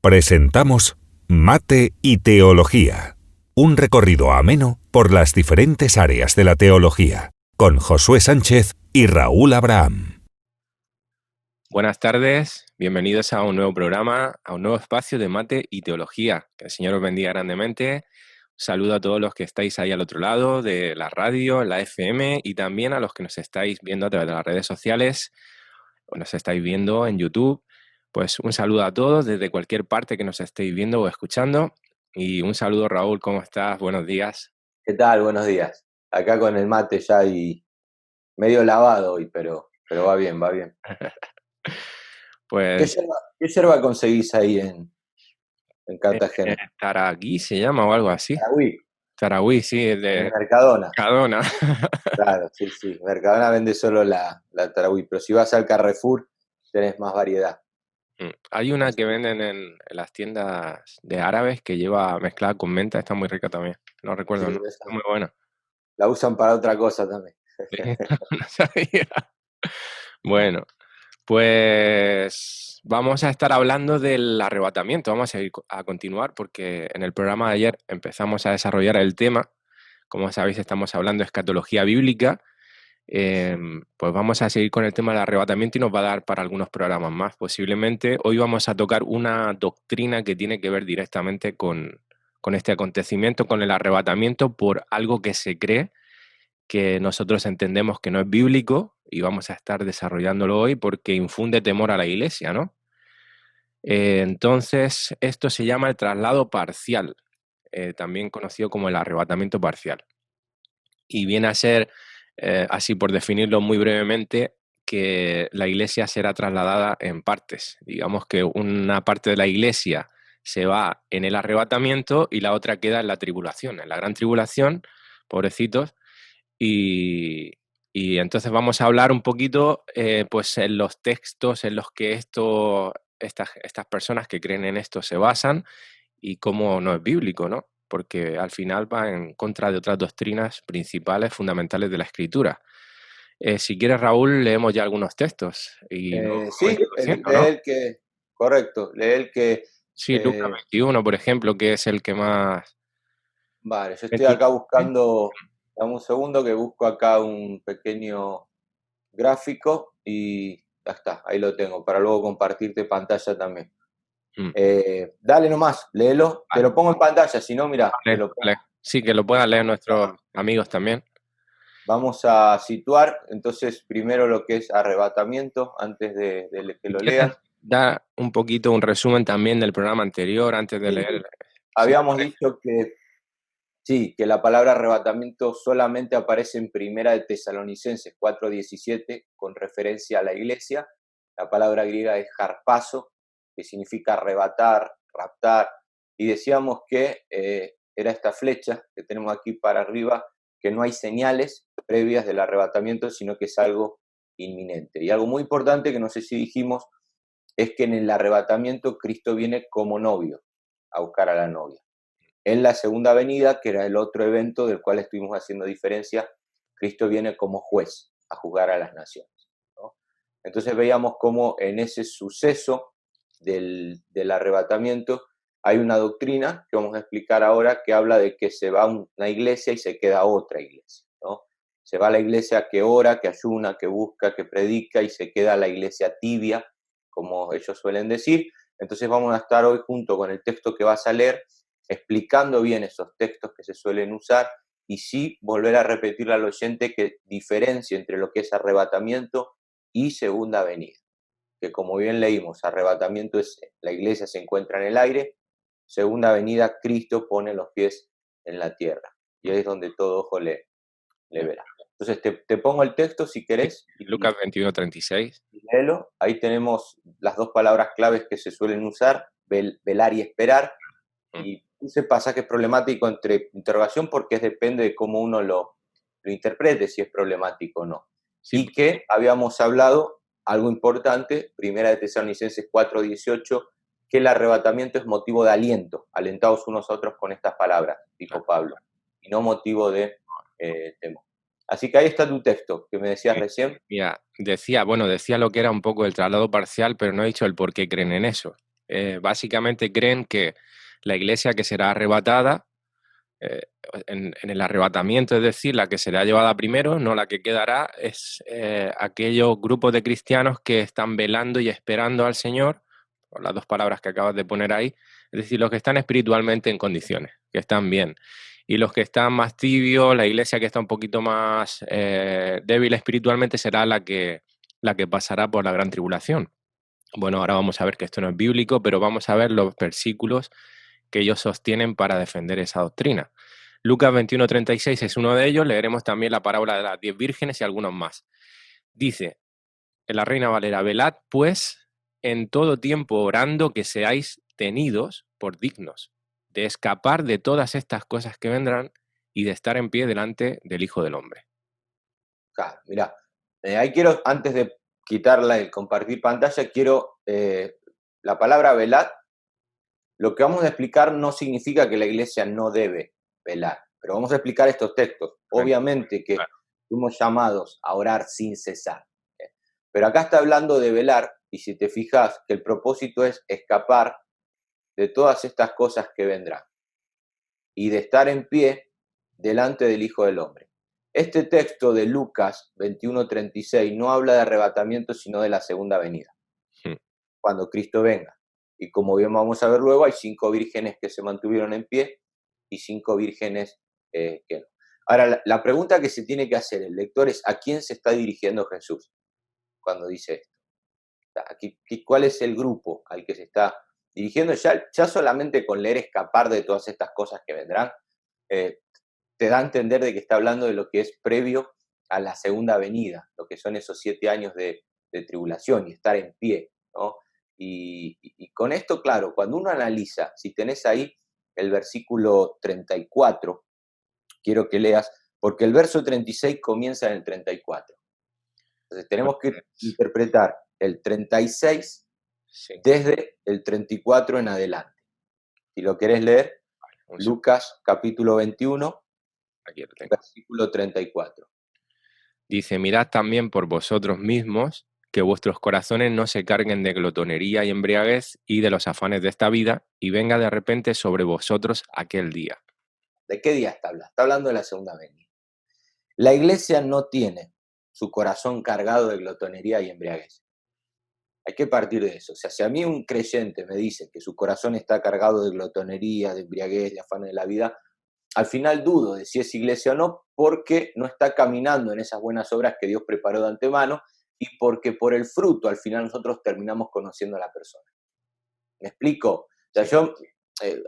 Presentamos Mate y Teología, un recorrido ameno por las diferentes áreas de la teología, con Josué Sánchez y Raúl Abraham. Buenas tardes, bienvenidos a un nuevo programa, a un nuevo espacio de Mate y Teología. Que el Señor os bendiga grandemente. Un saludo a todos los que estáis ahí al otro lado de la radio, la FM, y también a los que nos estáis viendo a través de las redes sociales o nos estáis viendo en YouTube. Pues un saludo a todos desde cualquier parte que nos estéis viendo o escuchando. Y un saludo, Raúl, ¿cómo estás? Buenos días. ¿Qué tal? Buenos días. Acá con el mate ya y medio lavado hoy, pero va bien, va bien. Pues ¿Qué yerba conseguís ahí en Cartagena? Taragüí se llama o algo así. Tarahui, Taragüí, sí, es en de Mercadona. Mercadona. Claro, sí. Mercadona vende solo la Tarahui, pero si vas al Carrefour tenés más variedad. Hay una que venden en las tiendas de árabes que lleva mezclada con menta, está muy rica también. No recuerdo, Sí, ¿no? Está muy buena. la usan para otra cosa también. Sí, no sabía. Bueno, pues vamos a estar hablando del arrebatamiento. Vamos a continuar porque en el programa de ayer empezamos a desarrollar el tema. Como sabéis, estamos hablando de escatología bíblica. Pues vamos a seguir con el tema del arrebatamiento y nos va a dar para algunos programas más. Posiblemente hoy vamos a tocar una doctrina que tiene que ver directamente con este acontecimiento, con el arrebatamiento por algo que se cree, que nosotros entendemos que no es bíblico, y vamos a estar desarrollándolo hoy porque infunde temor a la iglesia, ¿no? Entonces, esto se llama el traslado parcial, también conocido como el arrebatamiento parcial. Y viene a ser, así por definirlo muy brevemente, que la iglesia será trasladada en partes. Digamos que una parte de la iglesia se va en el arrebatamiento y la otra queda en la tribulación, en la gran tribulación, pobrecitos. Y entonces vamos a hablar un poquito, pues en los textos en los que estas personas que creen en esto se basan y cómo no es bíblico, ¿no? Porque al final va en contra de otras doctrinas principales, fundamentales de la Escritura. Si quieres, Raúl, leemos ya algunos textos. Y Sí, correcto, lee el que... Sí, Lucas 21, por ejemplo, que es el que más... Vale, yo estoy acá buscando, dame un segundo que busco acá un pequeño gráfico y ya está, ahí lo tengo, para luego compartirte pantalla también. Dale nomás, léelo, vale. Te lo pongo en pantalla, si no, mira, vale, te lo pongo. Vale. Sí, que lo puedan leer nuestros amigos también. Vamos a situar entonces primero lo que es arrebatamiento, antes de que lo leas. Da un poquito un resumen también del programa anterior, antes de leer. Habíamos dicho que sí, que la palabra arrebatamiento solamente aparece en Primera de Tesalonicenses 4:17 con referencia a la iglesia. La palabra griega es harpazo, que significa arrebatar, raptar, y decíamos que era esta flecha que tenemos aquí para arriba, que no hay señales previas del arrebatamiento, sino que es algo inminente. Y algo muy importante que no sé si dijimos es que en el arrebatamiento Cristo viene como novio a buscar a la novia. En la segunda venida, que era el otro evento del cual estuvimos haciendo diferencia, Cristo viene como juez a juzgar a las naciones, ¿no? Entonces veíamos cómo en ese suceso del arrebatamiento hay una doctrina que vamos a explicar ahora que habla de que se va una iglesia y se queda otra iglesia, ¿no? Se va la iglesia que ora, que ayuna, que busca, que predica, y se queda la iglesia tibia, como ellos suelen decir. Entonces vamos a estar hoy junto con el texto que vas a leer, explicando bien esos textos que se suelen usar, y sí volver a repetirle al oyente que diferencia entre lo que es arrebatamiento y segunda venida. Que como bien leímos, arrebatamiento es la iglesia se encuentra en el aire, segunda venida Cristo pone los pies en la tierra. Y ahí es donde todo ojo le verá. Entonces te pongo el texto si querés. Lucas 21:36. Léelo. Ahí tenemos las dos palabras claves que se suelen usar, velar y esperar. Y ese pasaje es problemático entre interrogación porque depende de cómo uno lo interprete, si es problemático o no. Sí. Y que habíamos hablado, algo importante, Primera de Tesalonicenses 4:18, que el arrebatamiento es motivo de aliento, alentados unos a otros con estas palabras, dijo Pablo, y no motivo de temor. Así que ahí está tu texto, que me decías recién. Mira, decía lo que era un poco el traslado parcial, pero no he dicho el por qué creen en eso. básicamente creen que la iglesia que será arrebatada, en el arrebatamiento, es decir, la que será llevada primero, no la que quedará, es aquellos grupos de cristianos que están velando y esperando al Señor, por las dos palabras que acabas de poner ahí, es decir, los que están espiritualmente en condiciones, que están bien. Y los que están más tibios, la iglesia que está un poquito más débil espiritualmente, será la que pasará por la gran tribulación. Bueno, ahora vamos a ver que esto no es bíblico, pero vamos a ver los versículos que ellos sostienen para defender esa doctrina. Lucas 21:36 es uno de ellos, leeremos también la parábola de las 10 vírgenes y algunos más. Dice, en la Reina Valera, velad pues en todo tiempo orando que seáis tenidos por dignos de escapar de todas estas cosas que vendrán y de estar en pie delante del Hijo del Hombre. Claro, mirá, ahí quiero, antes de quitarla y compartir pantalla, quiero la palabra velad. Lo que vamos a explicar no significa que la iglesia no debe velar, pero vamos a explicar estos textos. Obviamente que fuimos llamados a orar sin cesar, pero acá está hablando de velar, y si te fijas que el propósito es escapar de todas estas cosas que vendrán y de estar en pie delante del Hijo del Hombre. Este texto de Lucas 21:36 no habla de arrebatamiento, sino de la segunda venida, cuando Cristo venga. Y como bien vamos a ver luego, hay 5 vírgenes que se mantuvieron en pie y 5 vírgenes que no. Ahora, la pregunta que se tiene que hacer el lector es: ¿a quién se está dirigiendo Jesús cuando dice esto? ¿Cuál es el grupo al que se está dirigiendo? Ya solamente con leer escapar de todas estas cosas que vendrán, te da a entender de que está hablando de lo que es previo a la segunda venida, lo que son esos 7 años de tribulación y estar en pie, ¿no? Y con esto, claro, cuando uno analiza, si tenés ahí el versículo 34, quiero que leas, porque el verso 36 comienza en el 34. Entonces tenemos que interpretar el 36 desde el 34 en adelante. Si lo querés leer, Lucas capítulo 21, aquí lo tengo. Versículo 34. Dice, mirad también por vosotros mismos que vuestros corazones no se carguen de glotonería y embriaguez y de los afanes de esta vida, y venga de repente sobre vosotros aquel día. ¿De qué día está hablando? Está hablando de la segunda venida. La iglesia no tiene su corazón cargado de glotonería y embriaguez. Hay que partir de eso. O sea, si a mí un creyente me dice que su corazón está cargado de glotonería, de embriaguez, de afanes de la vida, al final dudo de si es iglesia o no, porque no está caminando en esas buenas obras que Dios preparó de antemano y porque por el fruto al final nosotros terminamos conociendo a la persona. ¿Me explico? O sea, yo,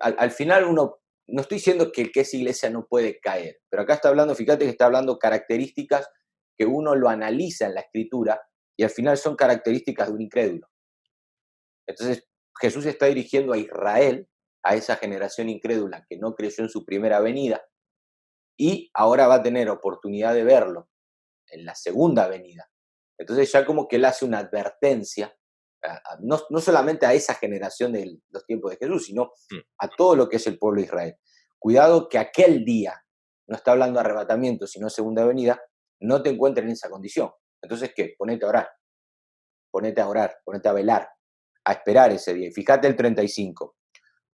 al final uno, no estoy diciendo que el que es iglesia no puede caer, pero acá está hablando, fíjate que está hablando características que uno lo analiza en la escritura y al final son características de un incrédulo. Entonces, Jesús está dirigiendo a Israel, a esa generación incrédula que no creyó en su primera venida, y ahora va a tener oportunidad de verlo en la segunda venida. Entonces ya como que él hace una advertencia, no solamente a esa generación de los tiempos de Jesús, sino a todo lo que es el pueblo de Israel. Cuidado que aquel día, no está hablando de arrebatamiento, sino segunda venida, no te encuentres en esa condición. Entonces, ¿qué? Ponete a orar, ponete a velar, a esperar ese día. Y fíjate el 35.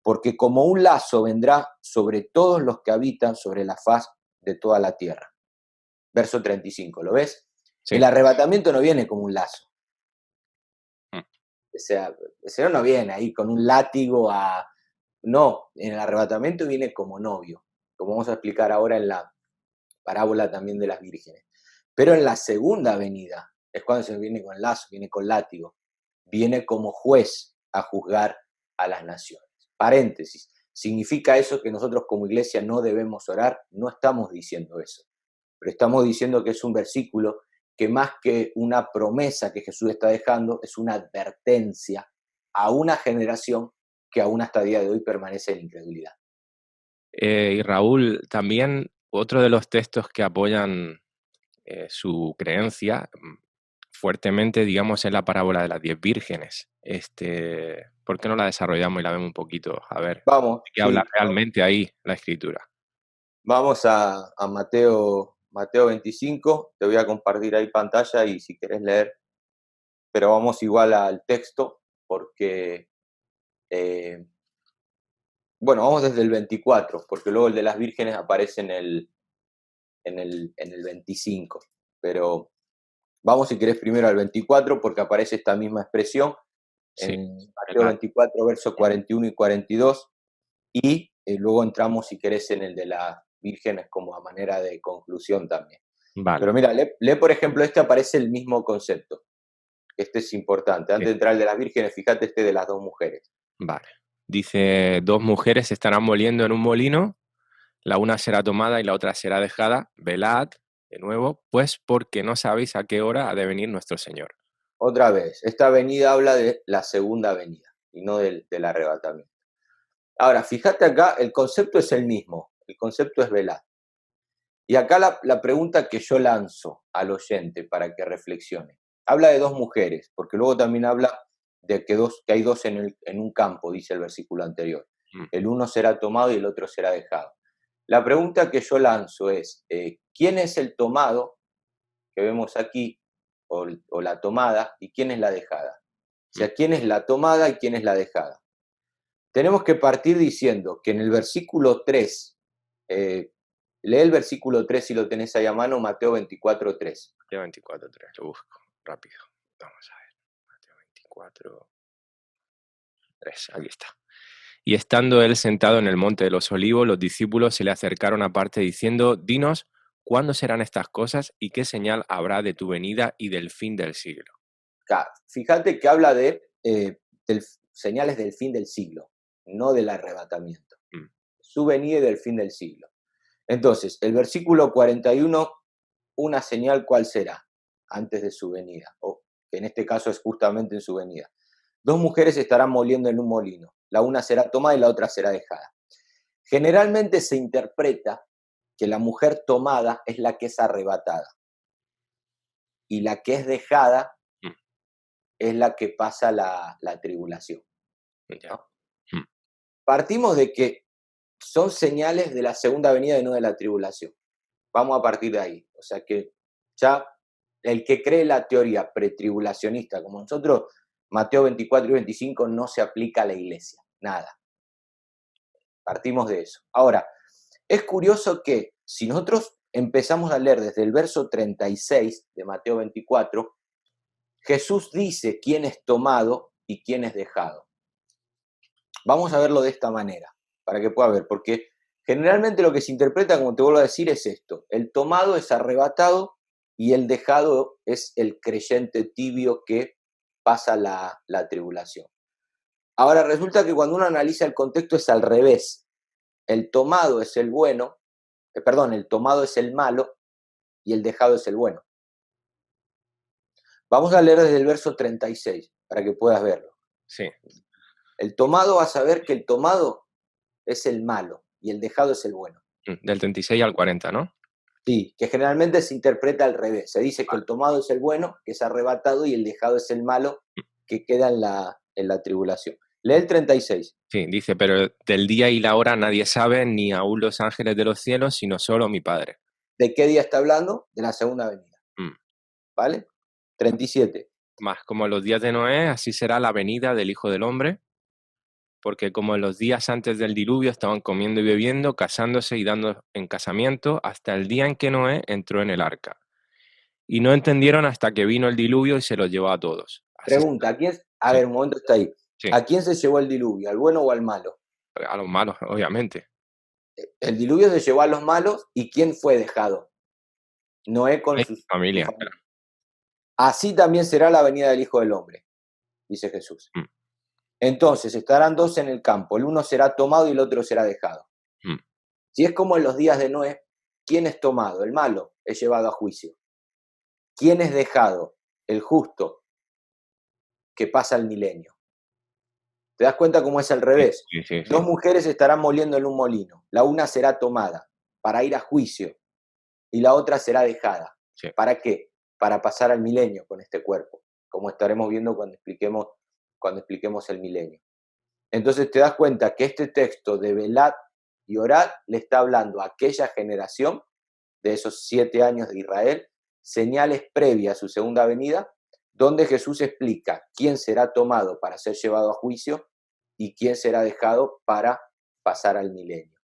Porque como un lazo vendrá sobre todos los que habitan sobre la faz de toda la tierra. Verso 35, ¿lo ves? Sí. El arrebatamiento no viene como un lazo. O sea, el Señor no viene ahí con un látigo a... No, en el arrebatamiento viene como novio, como vamos a explicar ahora en la parábola también de las vírgenes. Pero en la segunda venida es cuando se viene con lazo, viene con látigo, viene como juez a juzgar a las naciones. Paréntesis, ¿significa eso que nosotros como iglesia no debemos orar? No estamos diciendo eso, pero estamos diciendo que es un versículo que más que una promesa que Jesús está dejando, es una advertencia a una generación que aún hasta el día de hoy permanece en incredulidad. Y Raúl, también otro de los textos que apoyan su creencia fuertemente, digamos, es la parábola de las 10 vírgenes. ¿Por qué no la desarrollamos y la vemos un poquito? A ver, vamos, ¿de qué habla realmente ahí la escritura? Vamos a Mateo 25, te voy a compartir ahí pantalla y si querés leer, pero vamos igual al texto porque Bueno, vamos desde el 24, porque luego el de las vírgenes aparece en el 25. Pero vamos, si querés, primero al 24, porque aparece esta misma expresión Sí, en Mateo 24, versos 41 y 42, y luego entramos, si querés, en el de las vírgenes como a manera de conclusión también. vale. Pero mira, lee, por ejemplo, aparece el mismo concepto. Este es importante. Antes de entrar el de las vírgenes, fíjate este de las dos mujeres. Vale. Dice, 2 mujeres estarán moliendo en un molino, la una será tomada y la otra será dejada. Velad, de nuevo, pues porque no sabéis a qué hora ha de venir nuestro Señor. Otra vez, esta venida habla de la segunda venida y no del arrebatamiento. Ahora, fíjate acá, el concepto es el mismo. El concepto es velad. Y acá la pregunta que yo lanzo al oyente para que reflexione. Habla de 2 mujeres, porque luego también habla de que hay dos en un campo, dice el versículo anterior. El uno será tomado y el otro será dejado. La pregunta que yo lanzo es, ¿quién es el tomado que vemos aquí, o la tomada, y quién es la dejada? O sea, ¿quién es la tomada y quién es la dejada? Tenemos que partir diciendo que en el versículo 3, lee el versículo 3 si lo tenés ahí a mano, Mateo 24, 3. Mateo 24, 3, lo busco rápido. Vamos a ver. Mateo 24, 3, aquí está. Y estando él sentado en el monte de los olivos, los discípulos se le acercaron aparte diciendo, dinos, ¿cuándo serán estas cosas y qué señal habrá de tu venida y del fin del siglo? Fíjate que habla de señales del fin del siglo, no del arrebatamiento. Su venida y del fin del siglo. Entonces, el versículo 41, una señal, ¿cuál será? Antes de su venida, o que en este caso es justamente en su venida. 2 mujeres estarán moliendo en un molino. La una será tomada y la otra será dejada. Generalmente se interpreta que la mujer tomada es la que es arrebatada y la que es dejada es la que pasa la tribulación. ¿No? Partimos de que son señales de la segunda venida y no de la tribulación. Vamos a partir de ahí. O sea que ya el que cree la teoría pretribulacionista como nosotros, Mateo 24 y 25 no se aplica a la iglesia, nada. Partimos de eso. Ahora, es curioso que si nosotros empezamos a leer desde el verso 36 de Mateo 24, Jesús dice quién es tomado y quién es dejado. Vamos a verlo de esta manera, para que pueda ver, porque generalmente lo que se interpreta, como te vuelvo a decir, es esto. El tomado es arrebatado y el dejado es el creyente tibio que pasa la tribulación. Ahora, resulta que cuando uno analiza el contexto es al revés. El tomado es el bueno, el tomado es el malo y el dejado es el bueno. Vamos a leer desde el verso 36 para que puedas verlo. Sí. El tomado, vas a ver que el tomado es el malo y el dejado es el bueno. Del 36 al 40, ¿no? Sí, que generalmente se interpreta al revés. Se dice que el tomado es el bueno, que es arrebatado, y el dejado es el malo, que queda en la tribulación. Lee el 36. Sí, dice, pero del día y la hora nadie sabe, ni aún los ángeles de los cielos, sino solo mi Padre. ¿De qué día está hablando? De la segunda venida. ¿Vale? 37. Más como en los días de Noé, así será la venida del Hijo del Hombre, porque como en los días antes del diluvio estaban comiendo y bebiendo, casándose y dando en casamiento, hasta el día en que Noé entró en el arca. Y no entendieron hasta que vino el diluvio y se los llevó a todos. Así Pregunta, ¿a quién? A ver, un momento está ahí. Sí. ¿A quién se llevó el diluvio? ¿Al bueno o al malo? A los malos, obviamente. El diluvio se llevó a los malos, ¿y quién fue dejado? Noé con su familia. Así también será la venida del Hijo del Hombre, dice Jesús. Entonces estarán 2 en el campo, el uno será tomado y el otro será dejado. Si es como en los días de Noé, ¿quién es tomado? El malo es llevado a juicio. ¿Quién es dejado? El justo, que pasa el milenio. ¿Te das cuenta cómo es al revés? Sí. 2 mujeres estarán moliendo en un molino. La una será tomada para ir a juicio y la otra será dejada. Sí. ¿Para qué? Para pasar al milenio con este cuerpo, como estaremos viendo cuando expliquemos el milenio. Entonces te das cuenta que este texto de velad y orad le está hablando a aquella generación de esos 7 años de Israel, señales previas a su segunda venida, donde Jesús explica quién será tomado para ser llevado a juicio y quién será dejado para pasar al milenio.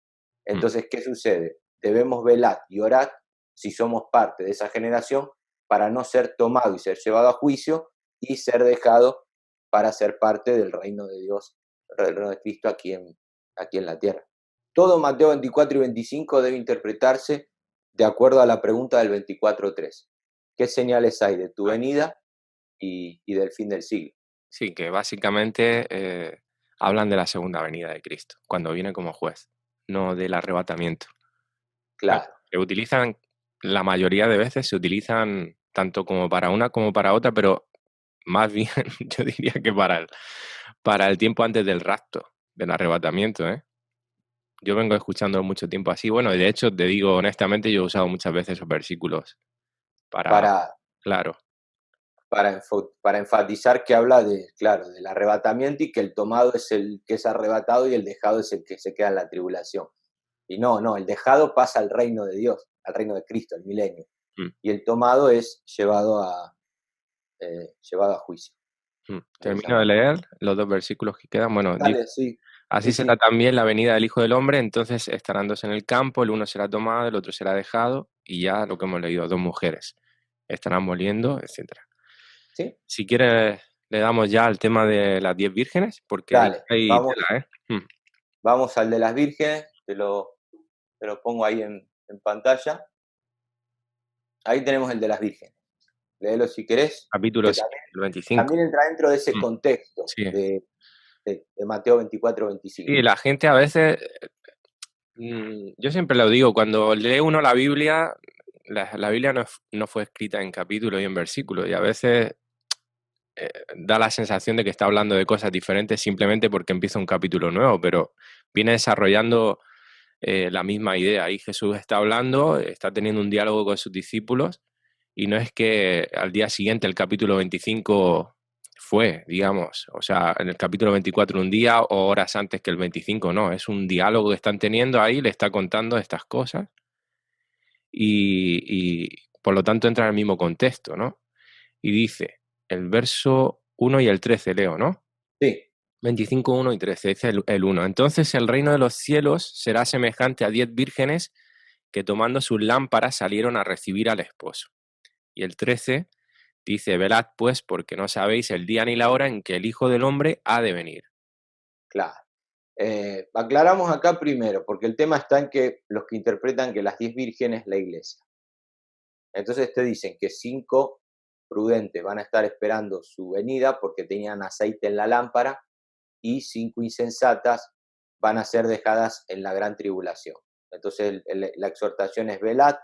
Entonces, ¿qué sucede? Debemos velar y orar si somos parte de esa generación para no ser tomado y ser llevado a juicio y ser dejado para ser parte del reino de Dios, del reino de Cristo aquí en la tierra. Todo Mateo 24 y 25 debe interpretarse de acuerdo a la pregunta del 24:3. ¿Qué señales hay de tu venida y del fin del siglo? Sí, que básicamente hablan de la segunda venida de Cristo, cuando viene como juez, no del arrebatamiento. Claro. Se utilizan, la mayoría de veces se utilizan tanto como para una como para otra, pero más bien yo diría que para el tiempo antes del rapto, del arrebatamiento, ¿eh? Yo vengo escuchando mucho tiempo así. Bueno, y de hecho, te digo honestamente, yo he usado muchas veces esos versículos para, Para, claro, para enfatizar que habla de, claro, del arrebatamiento y que el tomado es el que es arrebatado y el dejado es el que se queda en la tribulación. Y no, el dejado pasa al reino de Dios, al reino de Cristo, al milenio. mm, Y el tomado es llevado a juicio. De esa termino de manera. leer los 2 versículos que quedan. Bueno, dice: Dale, sí, así sí, será sí. también la venida del Hijo del Hombre, entonces estarán 2 en el campo, el uno será tomado, el otro será dejado, y ya lo que hemos leído, 2 mujeres estarán moliendo, etcétera. ¿Sí? Si quieres, le damos ya al tema de las 10 vírgenes, porque ahí Dale, hay tela, ¿eh? vamos al de las vírgenes, te lo pongo ahí en pantalla. Ahí tenemos el de las vírgenes. Léelo si querés, Capítulo que 7, también, el 25. también entra dentro de ese Mm, contexto sí. de Mateo 24-25. Sí, la gente a veces, yo siempre lo digo, cuando lee uno la Biblia, la Biblia no fue escrita en capítulos y en versículos, y a veces da la sensación de que está hablando de cosas diferentes simplemente porque empieza un capítulo nuevo, pero viene desarrollando la misma idea. Ahí Jesús está hablando, está teniendo un diálogo con sus discípulos, y no es que al día siguiente, el capítulo 25 fue, digamos, o sea, en el capítulo 24 un día o horas antes que el 25, no, es un diálogo que están teniendo ahí, le está contando estas cosas y por lo tanto entra en el mismo contexto, ¿no? Y dice, el verso 1 y el 13, leo, ¿no? Sí, 25, 1 y 13, dice el 1. Entonces el reino de los cielos será semejante a 10 vírgenes que tomando sus lámparas salieron a recibir al esposo. Y el 13 dice, velad pues, porque no sabéis el día ni la hora en que el Hijo del Hombre ha de venir. claro. Aclaramos acá primero, porque el tema está en que los que interpretan que las 10 vírgenes es la iglesia. Entonces te dicen que 5 prudentes van a estar esperando su venida porque tenían aceite en la lámpara y 5 insensatas van a ser dejadas en la gran tribulación. Entonces la exhortación es velad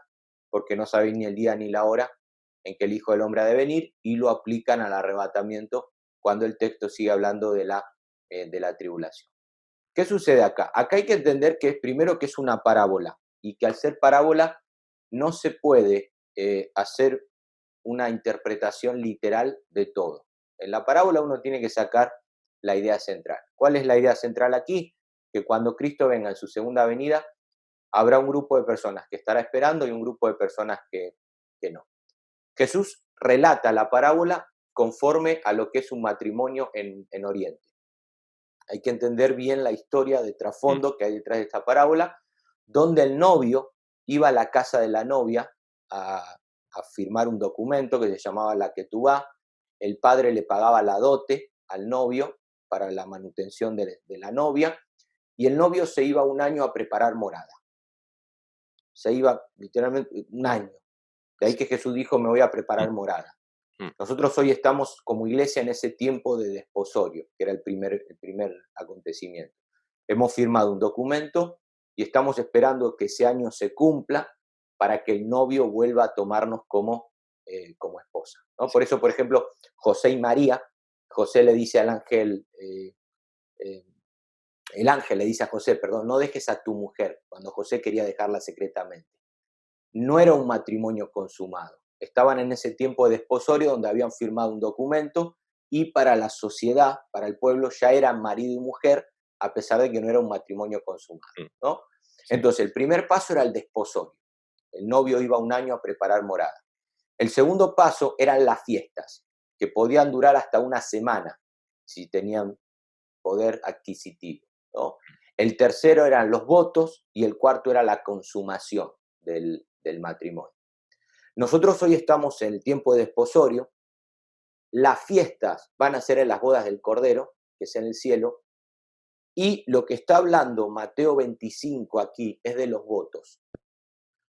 porque no sabéis ni el día ni la hora en que el Hijo del Hombre ha de venir, y lo aplican al arrebatamiento cuando el texto sigue hablando de la tribulación. ¿Qué sucede acá? Acá hay que entender que primero que es una parábola y que al ser parábola no se puede hacer una interpretación literal de todo. En la parábola uno tiene que sacar la idea central. ¿Cuál es la idea central aquí? Que cuando Cristo venga en su segunda venida, habrá un grupo de personas que estará esperando y un grupo de personas que no. Jesús relata la parábola conforme a lo que es un matrimonio en Oriente. Hay que entender bien la historia de trasfondo que hay detrás de esta parábola, donde el novio iba a la casa de la novia a firmar un documento que se llamaba la ketubá. El padre le pagaba la dote al novio para la manutención de la novia, y el novio se iba un año a preparar morada. Se iba literalmente un año. De ahí que Jesús dijo, me voy a preparar morada. Nosotros hoy estamos como iglesia en ese tiempo de desposorio, que era el primer acontecimiento. Hemos firmado un documento y estamos esperando que ese año se cumpla para que el novio vuelva a tomarnos como esposa, ¿no? Por eso, por ejemplo, José y María, José le dice al ángel, el ángel le dice a José, perdón, no dejes a tu mujer, cuando José quería dejarla secretamente. No era un matrimonio consumado. Estaban en ese tiempo de desposorio donde habían firmado un documento y para la sociedad, para el pueblo, ya eran marido y mujer, a pesar de que no era un matrimonio consumado, ¿no? Sí. Entonces, el primer paso era el desposorio. El novio iba un año a preparar morada. El segundo paso eran las fiestas, que podían durar hasta una semana, si tenían poder adquisitivo, ¿no? El tercero eran los votos y el cuarto era la consumación del matrimonio. Nosotros hoy estamos en el tiempo de desposorio. Las fiestas van a ser en las bodas del Cordero, que es en el cielo, y lo que está hablando Mateo 25 aquí es de los votos,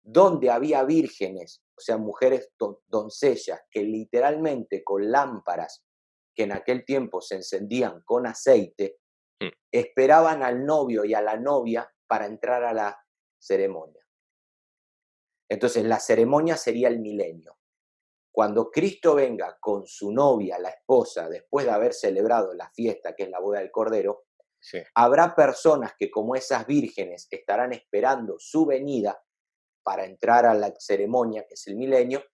donde había vírgenes, o sea, mujeres doncellas, que literalmente con lámparas que en aquel tiempo se encendían con aceite, esperaban al novio y a la novia para entrar a la ceremonia. Entonces, la ceremonia sería el milenio. Cuando Cristo venga con su novia, la esposa, después de haber celebrado la fiesta, que es la boda del Cordero, Sí. habrá personas que, como esas vírgenes, estarán esperando su venida para entrar a la ceremonia, que es el milenio,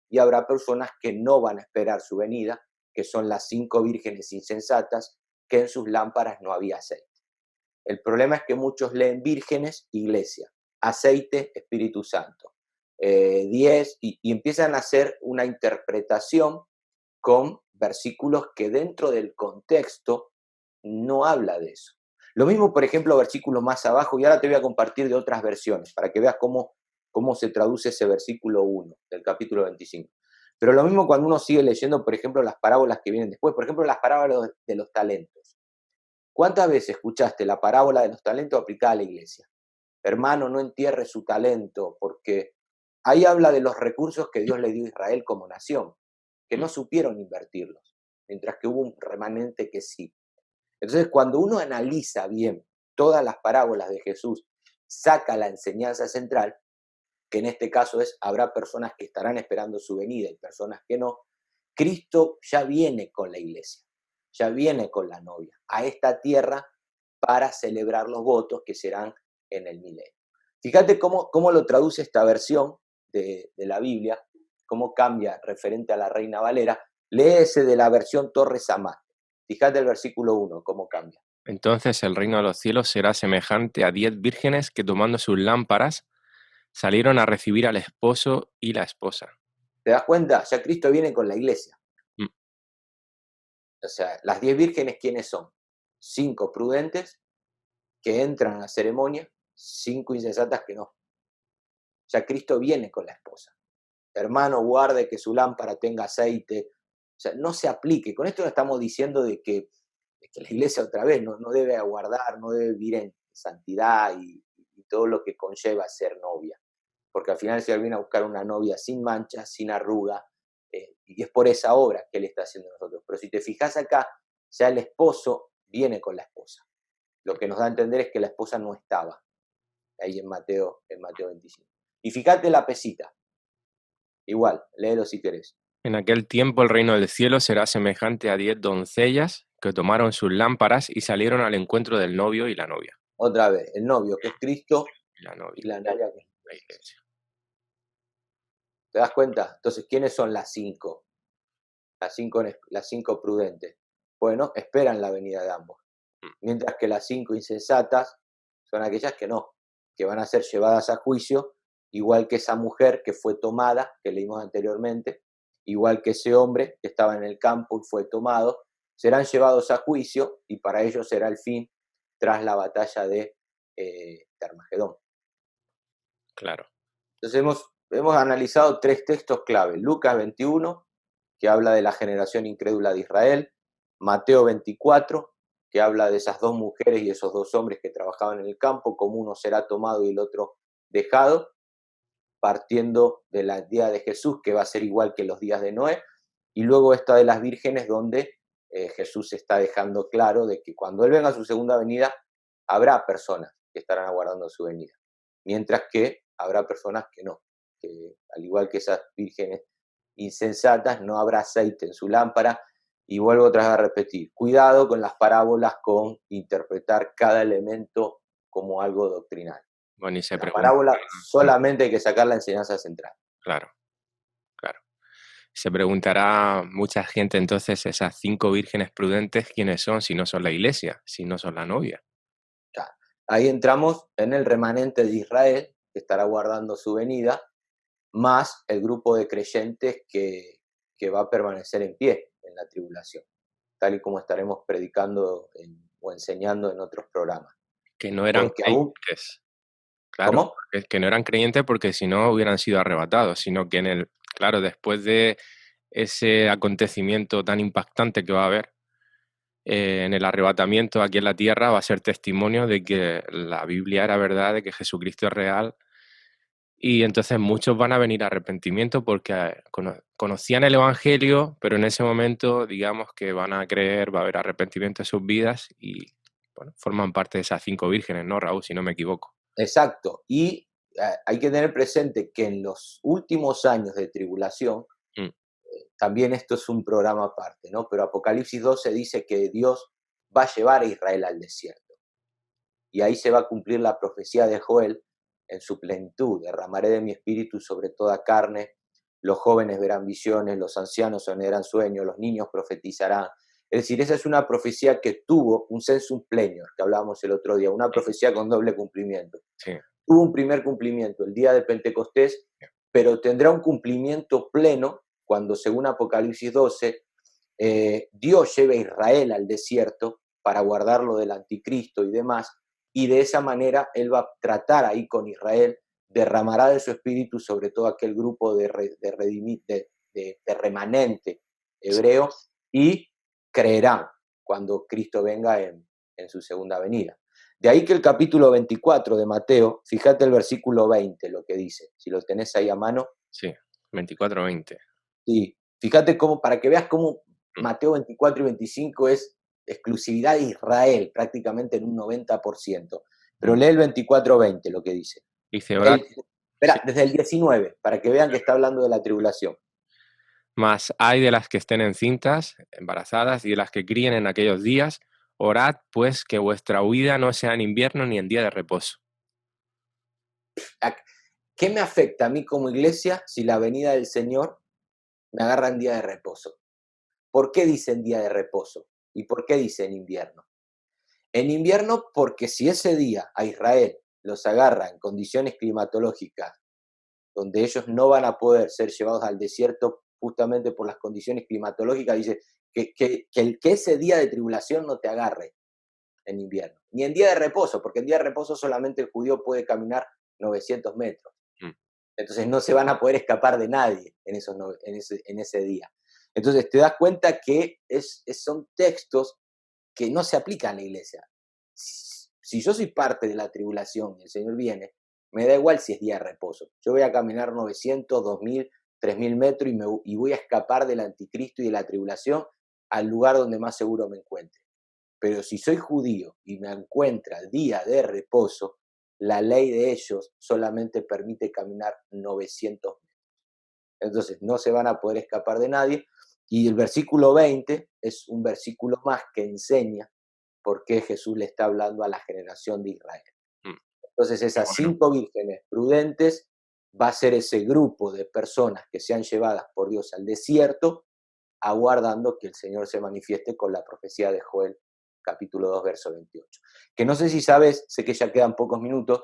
y habrá personas que no van a esperar su venida, que son las 5 vírgenes insensatas, que en sus lámparas no había aceite. El problema es que muchos leen vírgenes, iglesia, aceite, Espíritu Santo, 10, y empiezan a hacer una interpretación con versículos que dentro del contexto no habla de eso. Lo mismo, por ejemplo, versículos más abajo, y ahora te voy a compartir de otras versiones, para que veas cómo se traduce ese versículo 1 del capítulo 25. Pero lo mismo cuando uno sigue leyendo, por ejemplo, las parábolas que vienen después, por ejemplo, las parábolas de los talentos. ¿Cuántas veces escuchaste la parábola de los talentos aplicada a la iglesia? Hermano, no entierre su talento, porque ahí habla de los recursos que Dios le dio a Israel como nación, que no supieron invertirlos, mientras que hubo un remanente que sí. Entonces, cuando uno analiza bien todas las parábolas de Jesús, saca la enseñanza central, que en este caso es, habrá personas que estarán esperando su venida y personas que no. Cristo ya viene con la iglesia, ya viene con la novia a esta tierra para celebrar los votos que serán en el milenio. Fíjate cómo lo traduce esta versión de la Biblia, cómo cambia referente a la Reina Valera. Lee ese de la versión Torres Amat. Fíjate el versículo 1, cómo cambia. Entonces el reino de los cielos será semejante a 10 vírgenes que tomando sus lámparas salieron a recibir al esposo y la esposa. ¿Te das cuenta? Ya Cristo viene con la iglesia. Mm. O sea, las 10 vírgenes, ¿quiénes son? 5 prudentes que entran a la ceremonia, 5 insensatas que no. Ya Cristo viene con la esposa. Hermano, guarde que su lámpara tenga aceite. O sea, no se aplique. Con esto no estamos diciendo de que la iglesia otra vez no debe aguardar, no debe vivir en santidad y todo lo que conlleva ser novia. Porque al final el Señor viene a buscar una novia sin mancha, sin arruga, y es por esa obra que Él está haciendo nosotros. Pero si te fijas acá, ya el esposo viene con la esposa. Lo que nos da a entender es que la esposa no estaba ahí en Mateo 25. Y fíjate la pesita. Igual, léelo si querés. En aquel tiempo el reino del cielo será semejante a 10 doncellas que tomaron sus lámparas y salieron al encuentro del novio y la novia. Otra vez, el novio que es Cristo Y la novia, y la novia que es la iglesia. ¿Te das cuenta? Entonces, ¿quiénes son las 5? Las cinco prudentes. Bueno, esperan la venida de ambos. Mientras que las 5 insensatas son aquellas que no, que van a ser llevadas a juicio, igual que esa mujer que fue tomada, que leímos anteriormente, igual que ese hombre que estaba en el campo y fue tomado, serán llevados a juicio y para ellos será el fin tras la batalla de Armagedón. Claro. Entonces hemos analizado 3 textos clave. Lucas 21, que habla de la generación incrédula de Israel. Mateo 24, que habla de esas 2 mujeres y esos 2 hombres que trabajaban en el campo, como uno será tomado y el otro dejado, partiendo de la idea de Jesús, que va a ser igual que los días de Noé. Y luego esta de las vírgenes, donde Jesús está dejando claro de que cuando Él venga a su segunda venida, habrá personas que estarán aguardando su venida. Mientras que habrá personas que no, que al igual que esas vírgenes insensatas, no habrá aceite en su lámpara. Y vuelvo otra vez a repetir, cuidado con las parábolas, con interpretar cada elemento como algo doctrinal. Bueno, y se La pregunta, parábola solamente hay que sacar la enseñanza central. claro. Se preguntará mucha gente entonces, esas 5 vírgenes prudentes, ¿quiénes son si no son la iglesia, si no son la novia? Claro. Ahí entramos en el remanente de Israel, que estará guardando su venida, más el grupo de creyentes que va a permanecer en pie en la tribulación, tal y como estaremos predicando en o enseñando en otros programas. Que no eran Porque aún, creyentes. Claro, ¿cómo? que no eran creyentes porque si no hubieran sido arrebatados, sino que claro, después de ese acontecimiento tan impactante que va a haber en el arrebatamiento aquí en la tierra, va a ser testimonio de que la Biblia era verdad, de que Jesucristo es real. Y entonces muchos van a venir a arrepentimiento porque conocían el Evangelio, pero en ese momento, digamos que van a creer, va a haber arrepentimiento en sus vidas y, bueno, forman parte de esas 5 vírgenes, ¿no, Raúl? Si no me equivoco. Exacto. Y hay que tener presente que en los últimos años de tribulación, Mm. también esto es un programa aparte, ¿no? Pero Apocalipsis 12 dice que Dios va a llevar a Israel al desierto. Y ahí se va a cumplir la profecía de Joel en su plenitud. Derramaré de mi espíritu sobre toda carne, los jóvenes verán visiones, los ancianos soñarán sueños, los niños profetizarán. Es decir, esa es una profecía que tuvo un sensum plenior, que hablábamos el otro día, una profecía con doble cumplimiento. Sí. Tuvo un primer cumplimiento el día de Pentecostés, pero tendrá un cumplimiento pleno cuando, según Apocalipsis 12, Dios lleve a Israel al desierto para guardarlo del anticristo y demás, y de esa manera Él va a tratar ahí con Israel, derramará de su espíritu sobre todo aquel grupo de remanente hebreo, y creerán cuando Cristo venga en su segunda venida. De ahí que el capítulo 24 de Mateo, fíjate el versículo 20, lo que dice, si lo tenés ahí a mano. Sí, 24-20. Sí, fíjate cómo, para que veas cómo Mateo 24 y 25 es exclusividad de Israel, prácticamente en un 90%. Pero lee el 24-20 lo que dice. Dice, ahora, Espera, desde el 19, para que vean que está hablando de la tribulación. mas hay de las que estén encintas, embarazadas, y de las que críen en aquellos días, orad pues que vuestra huida no sea en invierno ni en día de reposo. ¿Qué me afecta a mí como iglesia si la venida del Señor me agarra en día de reposo? ¿Por qué dice en día de reposo? ¿Y por qué dice en invierno? En invierno porque si ese día a Israel los agarra en condiciones climatológicas donde ellos no van a poder ser llevados al desierto justamente por las condiciones climatológicas, dice que ese día de tribulación no te agarre en invierno, ni en día de reposo, porque en día de reposo solamente el judío puede caminar 900 metros. Entonces no se van a poder escapar de nadie en ese día. Entonces te das cuenta que son textos que no se aplican a la iglesia. Si yo soy parte de la tribulación y el Señor viene, me da igual si es día de reposo. Yo voy a caminar 900, 2000, 3000 metros y voy a escapar del anticristo y de la tribulación al lugar donde más seguro me encuentre. Pero si soy judío y me encuentra día de reposo, la ley de ellos solamente permite caminar 900 metros. Entonces no se van a poder escapar de nadie. Y el versículo 20 es un versículo más que enseña por qué Jesús le está hablando a la generación de Israel. Entonces esas 5 vírgenes prudentes va a ser ese grupo de personas que sean llevadas por Dios al desierto, aguardando que el Señor se manifieste con la profecía de Joel, capítulo 2, verso 28. Que no sé si sabes, sé que ya quedan pocos minutos,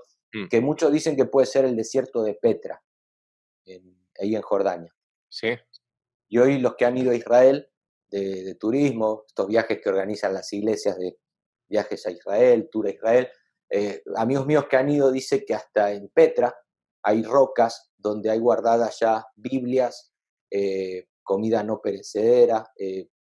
que muchos dicen que puede ser el desierto de Petra, ahí en Jordania. Sí. Y hoy los que han ido a Israel de turismo, estos viajes que organizan las iglesias de viajes a Israel, tour a Israel, amigos míos que han ido dicen que hasta en Petra hay rocas donde hay guardadas ya Biblias, comida no perecedera,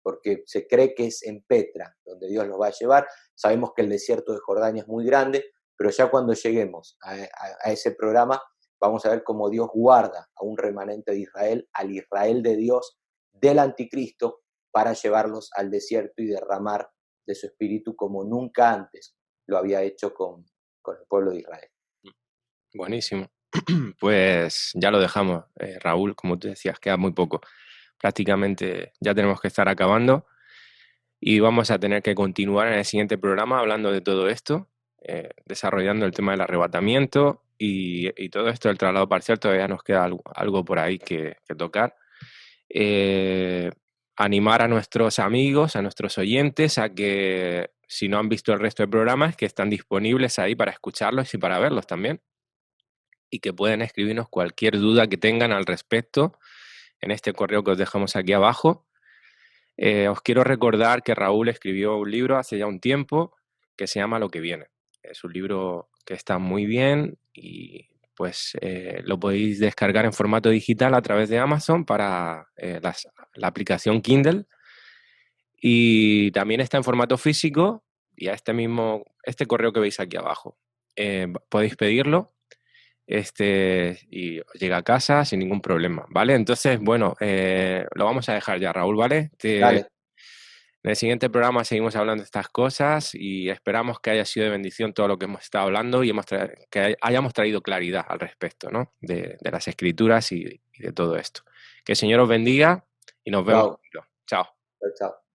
porque se cree que es en Petra donde Dios los va a llevar. Sabemos que el desierto de Jordania es muy grande, pero ya cuando lleguemos a ese programa vamos a ver cómo Dios guarda a un remanente de Israel, al Israel de Dios, del anticristo, para llevarlos al desierto y derramar de su espíritu como nunca antes lo había hecho con el pueblo de Israel. Buenísimo. Pues ya lo dejamos, Raúl, como tú decías, queda muy poco. Prácticamente ya tenemos que estar acabando y vamos a tener que continuar en el siguiente programa hablando de todo esto, desarrollando el tema del arrebatamiento y todo esto del traslado parcial. Todavía nos queda algo por ahí que tocar. Animar a nuestros amigos, a nuestros oyentes, a que si no han visto el resto de programas, que están disponibles ahí para escucharlos y para verlos también, y que pueden escribirnos cualquier duda que tengan al respecto en este correo que os dejamos aquí abajo. Os quiero recordar que Raúl escribió un libro hace ya un tiempo que se llama Lo que viene. Es un libro que está muy bien y pues lo podéis descargar en formato digital a través de Amazon para la aplicación Kindle, y también está en formato físico y a este correo que veis aquí abajo. Podéis pedirlo y os llega a casa sin ningún problema, ¿vale? Entonces, bueno, lo vamos a dejar ya, Raúl, ¿vale? Dale. En el siguiente programa seguimos hablando de estas cosas y esperamos que haya sido de bendición todo lo que hemos estado hablando y que hayamos traído claridad al respecto, ¿no? De las escrituras y de todo esto. Que el Señor os bendiga y nos vemos Chao. pronto. Chao. Chao, chao.